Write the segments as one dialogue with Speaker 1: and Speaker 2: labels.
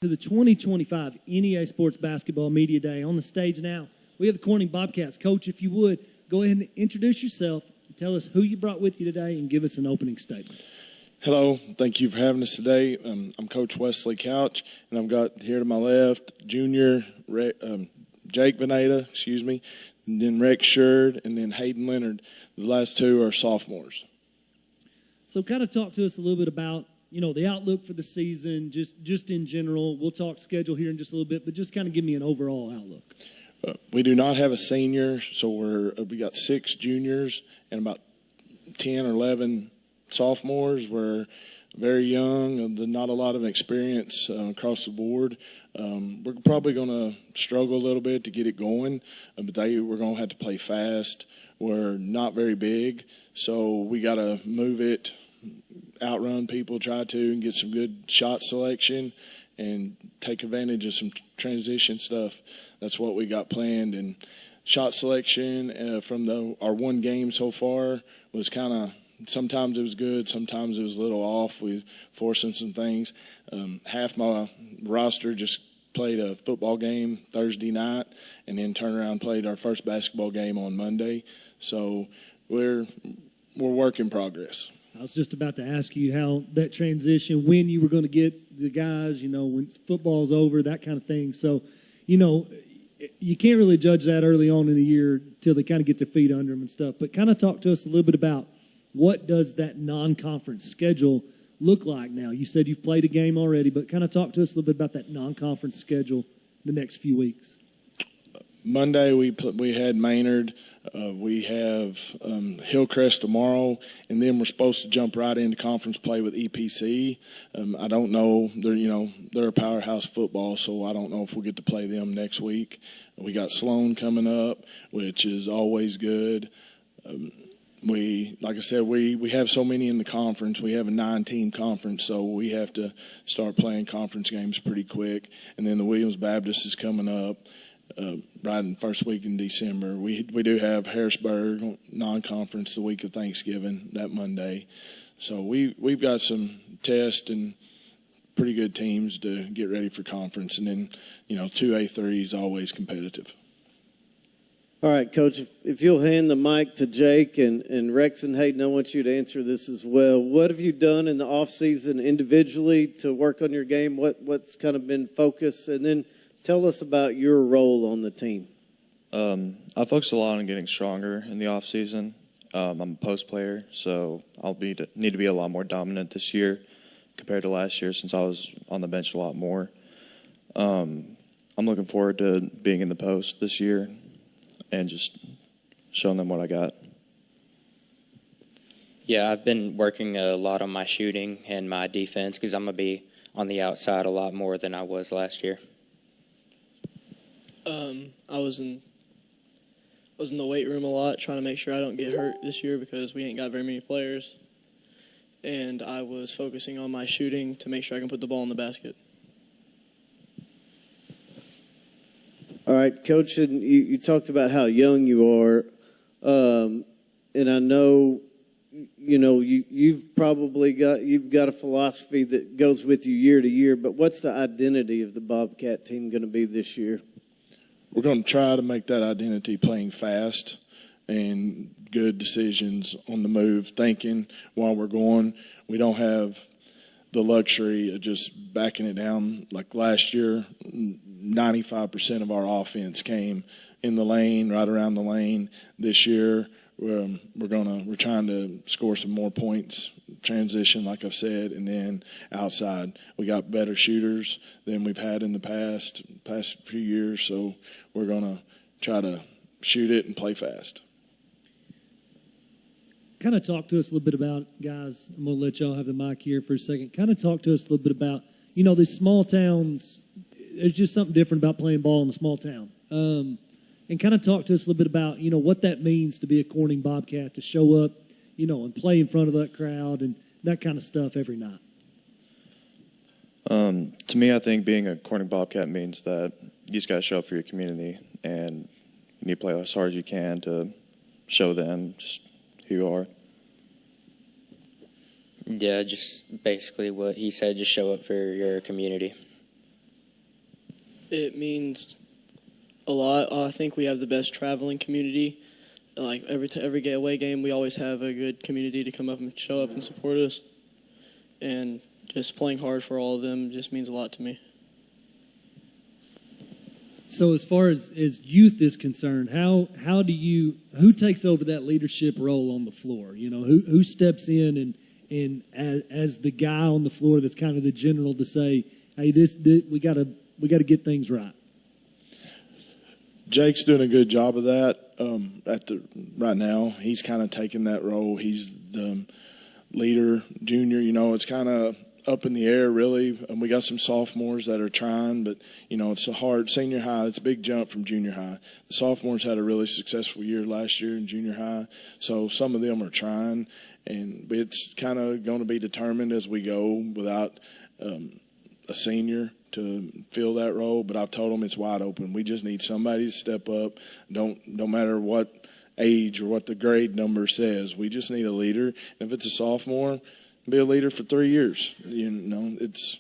Speaker 1: To the 2025 NEA Sports Basketball Media Day. On the stage now, we have the Corning Bobcats. Coach, if you would, go ahead and introduce yourself and tell us who you brought with you today and give us an opening statement.
Speaker 2: Hello. Thank you for having us today. I'm Coach Wesley Couch, and I've got here to my left Junior Jake Veneta, and then Rex Sherd, and then Hayden Leonard. The last two are sophomores.
Speaker 1: So kind of talk to us a little bit about the outlook for the season, just in general. We'll talk schedule here in just a little bit, but just kind of give me an overall outlook.
Speaker 2: We do not have a senior, so we got 6 juniors and about 10 or 11 sophomores. We're very young, not a lot of experience across the board. We're probably going to struggle a little bit to get it going, but we're going to have to play fast. We're not very big, so we got to move it, outrun people, try to, and get some good shot selection and take advantage of some transition stuff. That's what we got planned. And shot selection from our one game so far was kind of, sometimes it was good, sometimes it was a little off. We forcing some things. Half my roster just played a football game Thursday night and then turned around and played our first basketball game on Monday. So we're work in progress.
Speaker 1: I was just about to ask you how that transition, when you were going to get the guys, when football's over, that kind of thing. So, you can't really judge that early on in the year till they kind of get their feet under them and stuff. But kind of talk to us a little bit about what does that non-conference schedule look like now? You said you've played a game already, but kind of talk to us a little bit about that non-conference schedule the next few weeks.
Speaker 2: Monday we had Maynard. We have Hillcrest tomorrow, and then we're supposed to jump right into conference play with EPC. I don't know. They're a powerhouse football, so I don't know if we'll get to play them next week. We got Sloan coming up, which is always good. Like I said, we have so many in the conference. We have a 9-team conference, so we have to start playing conference games pretty quick. And then the Williams Baptist is coming up. Right in the first week in December. We do have Harrisburg non-conference the week of Thanksgiving, that Monday. So we've got some tests and pretty good teams to get ready for conference. And then, 2A3 is always competitive.
Speaker 3: All right, Coach, if you'll hand the mic to Jake and Rex and Hayden, I want you to answer this as well. What have you done in the offseason individually to work on your game? What's kind of been focus? And then tell us about your role on the team.
Speaker 4: I focused a lot on getting stronger in the off season. I'm a post player, so I'll need to be a lot more dominant this year compared to last year since I was on the bench a lot more. I'm looking forward to being in the post this year and just showing them what I got.
Speaker 5: Yeah, I've been working a lot on my shooting and my defense because I'm going to be on the outside a lot more than I was last year.
Speaker 6: I was in the weight room a lot, trying to make sure I don't get hurt this year because we ain't got very many players. And I was focusing on my shooting to make sure I can put the ball in the basket.
Speaker 3: All right, Coach, and you talked about how young you are, and I know, you've got a philosophy that goes with you year to year. But what's the identity of the Bobcat team going to be this year?
Speaker 2: We're going to try to make that identity playing fast and good decisions on the move, thinking while we're going. We don't have the luxury of just backing it down. Like last year, 95% of our offense came in the lane, right around the lane. This year, we're trying to score some more points, transition, like I've said, and then outside. We got better shooters than we've had in the past few years, so we're going to try to shoot it and play fast.
Speaker 1: Kind of talk to us a little bit about, guys, I'm going to let y'all have the mic here for a second. Kind of talk to us a little bit about, these small towns. There's just something different about playing ball in a small town. And kind of talk to us a little bit about, what that means to be a Corning Bobcat, to show up, and play in front of that crowd and that kind of stuff every night.
Speaker 4: To me, I think being a Corning Bobcat means that you just got to show up for your community and you play as hard as you can to show them just who you are.
Speaker 5: Yeah, just basically what he said, just show up for your community.
Speaker 6: It means a lot. I think we have the best traveling community. Like every away game, we always have a good community to come up and show up and support us. And just playing hard for all of them just means a lot to me.
Speaker 1: So as far as youth is concerned, who takes over that leadership role on the floor? You know, who steps in and as the guy on the floor that's kind of the general to say, hey, we got to get things right.
Speaker 2: Jake's doing a good job of that right now. He's kind of taking that role. He's the leader, junior. You know, it's kind of up in the air, really. We got some sophomores that are trying, but, you know, it's a hard senior high. It's a big jump from junior high. The sophomores had a really successful year last year in junior high, so some of them are trying, and it's kind of going to be determined as we go without a senior to fill that role. But I've told them it's wide open. We just need somebody to step up. Don't matter what age or what the grade number says. We just need a leader. And if it's a sophomore, be a leader for 3 years. You know, it's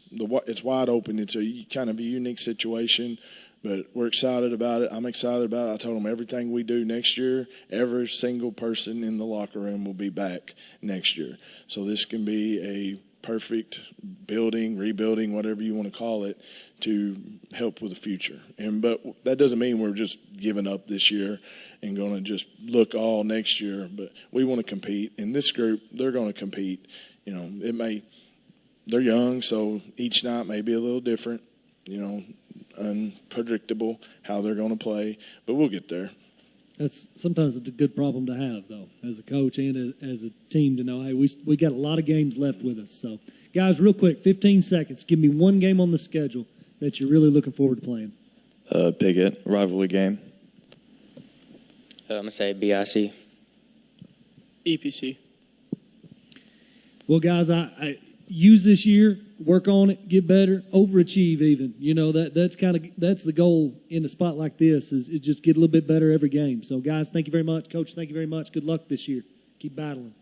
Speaker 2: wide open. It's a kind of a unique situation, but we're excited about it. I'm excited about it. I told them everything we do next year, every single person in the locker room will be back next year. So this can be a perfect building, rebuilding, whatever you want to call it, to help with the future. But that doesn't mean we're just giving up this year and going to just look all next year. But we want to compete. In this group, they're going to compete. You know, they're young, so each night may be a little different, you know, unpredictable how they're going to play, but we'll get there.
Speaker 1: Sometimes it's a good problem to have, though, as a coach and as a team to know, hey, we got a lot of games left with us. So, guys, real quick, 15 seconds. Give me one game on the schedule that you're really looking forward to playing.
Speaker 4: Piggott, rivalry game.
Speaker 5: I'm going to say BIC.
Speaker 6: EPC.
Speaker 1: Well, guys, I use this year, work on it, get better, overachieve even. You know, that's the goal in a spot like this is just get a little bit better every game. So, guys, thank you very much. Coach, thank you very much. Good luck this year. Keep battling.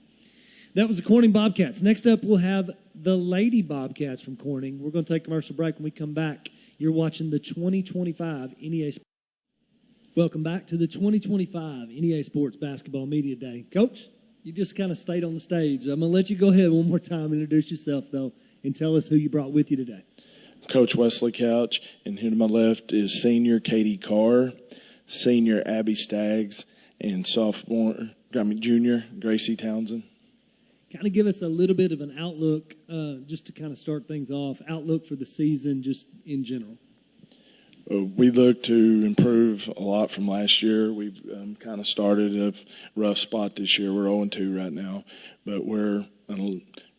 Speaker 1: That was the Corning Bobcats. Next up, we'll have the Lady Bobcats from Corning. We're going to take a commercial break. When we come back, you're watching the 2025 NEA Sports. Welcome back to the 2025 NEA Sports Basketball Media Day. Coach? You just kind of stayed on the stage. I'm going to let you go ahead one more time, introduce yourself, though, and tell us who you brought with you today.
Speaker 2: Coach Wesley Couch, and here to my left is senior Katie Carr, senior Abby Staggs, and junior Gracie Townsend.
Speaker 1: Kind of give us a little bit of an outlook, just to kind of start things off, outlook for the season just in general.
Speaker 2: We look to improve a lot from last year. We've kind of started a rough spot this year. We're 0-2 right now, but we're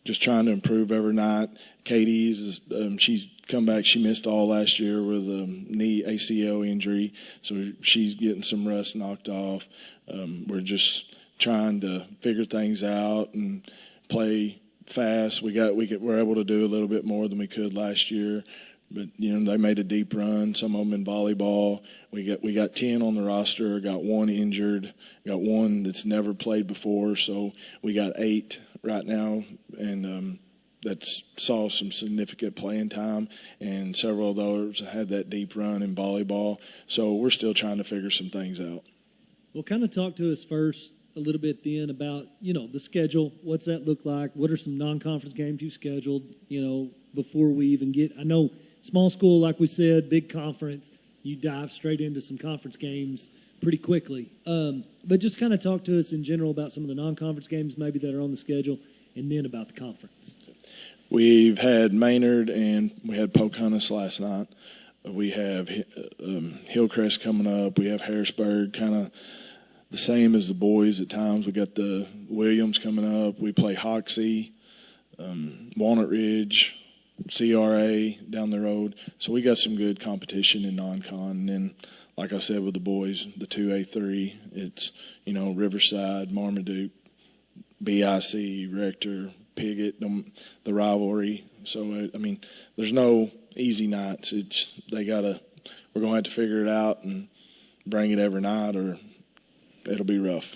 Speaker 2: just trying to improve every night. Katie's, she's come back. She missed all last year with a knee ACL injury, so she's getting some rust knocked off. We're just trying to figure things out and play fast. We're able to do a little bit more than we could last year. But, you know, they made a deep run, some of them in volleyball. We got 10 on the roster, got one injured, got one that's never played before. So we got 8 right now, and that's saw some significant playing time. And several of those had that deep run in volleyball. So we're still trying to figure some things out.
Speaker 1: Well, kind of talk to us first a little bit then about, you know, the schedule. What's that look like? What are some non-conference games you scheduled, you know, before we even get – I know – small school, like we said, big conference, you dive straight into some conference games pretty quickly. But just kind of talk to us in general about some of the non-conference games maybe that are on the schedule, and then about the conference.
Speaker 2: We've had Maynard and we had Pocahontas last night. We have Hillcrest coming up. We have Harrisburg, kind of the same as the boys at times. We got the Williams coming up. We play Hoxie, Walnut Ridge, CRA down the road. So we got some good competition in non-con. And then, like I said, with the boys, the 2A3, it's, you know, Riverside, Marmaduke, BIC, Rector, Piggott, the rivalry. So, I mean, there's no easy nights. We're going to have to figure it out and bring it every night or it'll be rough.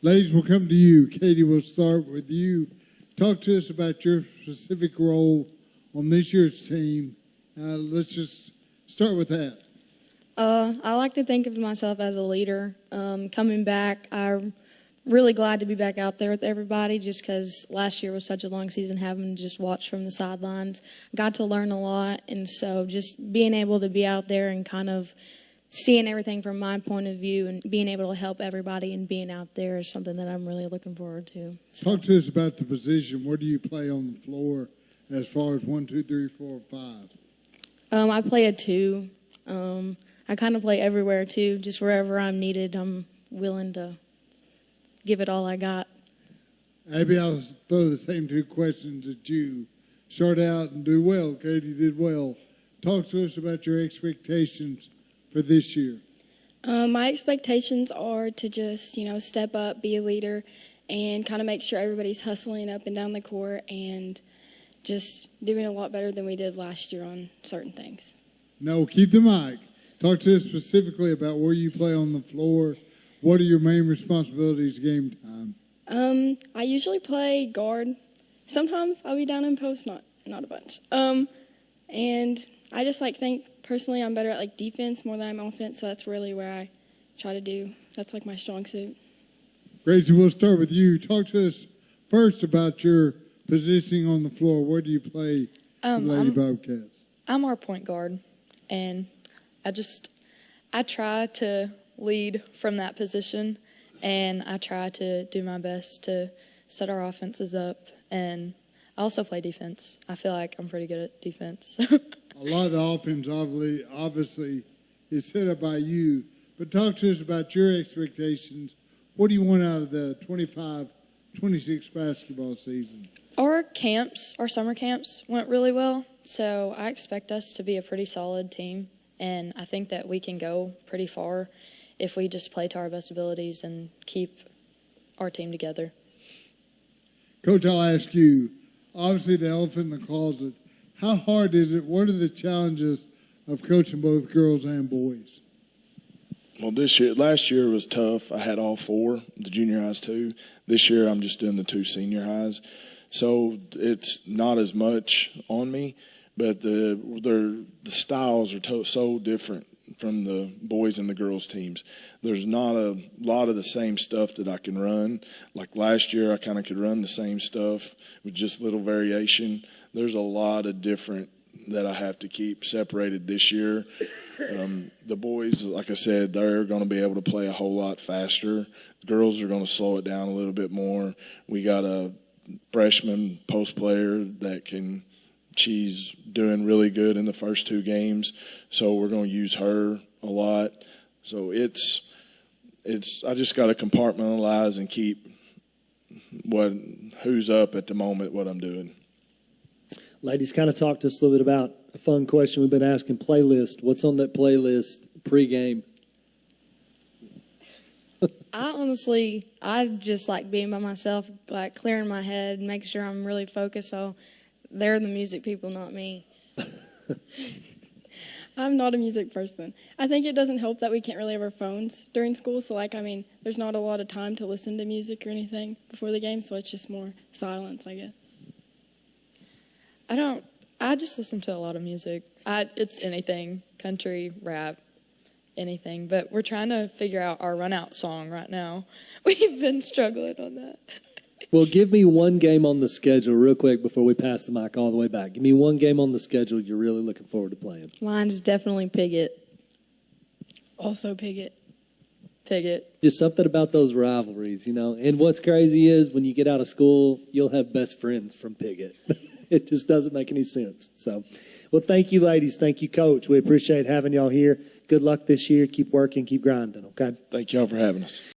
Speaker 7: Ladies, we'll come to you. Katie, we'll start with you. Talk to us about your specific role on this year's team. Let's just Start with that.
Speaker 8: I like to think of myself as a leader. Coming back, I'm really glad to be back out there with everybody just because last year was such a long season having to just watch from the sidelines. Got to learn a lot, and so just being able to be out there and kind of seeing everything from my point of view and being able to help everybody and being out there is something that I'm really looking forward to. So.
Speaker 7: Talk to us about the position. Where do you play on the floor as far as 1, 2, 3, 4, 5?
Speaker 8: I play a 2. I kind of play everywhere too. Just wherever I'm needed, I'm willing to give it all I got.
Speaker 7: Abby, I'll throw the same 2 questions at you. Start out and do well. Katie did well. Talk to us about your expectations for this year.
Speaker 9: My expectations are to just, step up, be a leader, and kind of make sure everybody's hustling up and down the court and just doing a lot better than we did last year on certain things.
Speaker 7: No, keep the mic. Talk to us specifically about where you play on the floor. What are your main responsibilities game time?
Speaker 9: I usually play guard. Sometimes I'll be down in post, not a bunch. And I just think personally I'm better at defense more than I'm offense, so that's really where I try to do. That's my strong suit.
Speaker 7: Gracie, we'll start with you. Talk to us first about your positioning on the floor. Where do you play the Lady Bobcats?
Speaker 10: I'm our point guard, and I try to lead from that position, and I try to do my best to set our offenses up, and I also play defense. I feel like I'm pretty good at defense.
Speaker 7: A lot of the offense obviously is set up by you, but talk to us about your expectations. What do you want out of the 25-26 basketball season?
Speaker 10: Our summer camps went really well, so I expect us to be a pretty solid team, and I think that we can go pretty far if we just play to our best abilities and keep our team together.
Speaker 7: Coach, I'll ask you, obviously the elephant in the closet, how hard is it? What are the challenges of coaching both girls and boys?
Speaker 2: Well, last year was tough. I had all 4, the junior highs too. This year I'm just doing the 2 senior highs. So it's not as much on me, but the styles are so different from the boys and the girls teams. There's not a lot of the same stuff that I can run. Like last year I kind of could run the same stuff with just little variation. There's a lot of different that I have to keep separated this year. The boys, like I said, they're going to be able to play a whole lot faster. The girls are going to slow it down a little bit more. We got a freshman post player she's doing really good in the first 2 games, so we're going to use her a lot. So I just got to compartmentalize and keep who's up at the moment, what I'm doing.
Speaker 1: Ladies, kind of talk to us a little bit about a fun question we've been asking, playlist. What's on that playlist pregame?
Speaker 8: I just like being by myself, clearing my head, making sure I'm really focused. So they're the music people, not me.
Speaker 9: I'm not a music person. I think it doesn't help that we can't really have our phones during school. So, there's not a lot of time to listen to music or anything before the game. So it's just more silence, I guess.
Speaker 10: I just listen to a lot of music. It's anything, country, rap, anything. But we're trying to figure out our run-out song right now. We've been struggling on that.
Speaker 1: Well, give me one game on the schedule real quick before we pass the mic all the way back. Give me one game on the schedule you're really looking forward to playing.
Speaker 8: Mine's definitely Piggott.
Speaker 9: Also Piggott.
Speaker 1: Just something about those rivalries, And what's crazy is when you get out of school, you'll have best friends from Piggott. It just doesn't make any sense. So, well, thank you, ladies. Thank you, Coach. We appreciate having y'all here. Good luck this year. Keep working. Keep grinding, okay?
Speaker 2: Thank y'all for having us.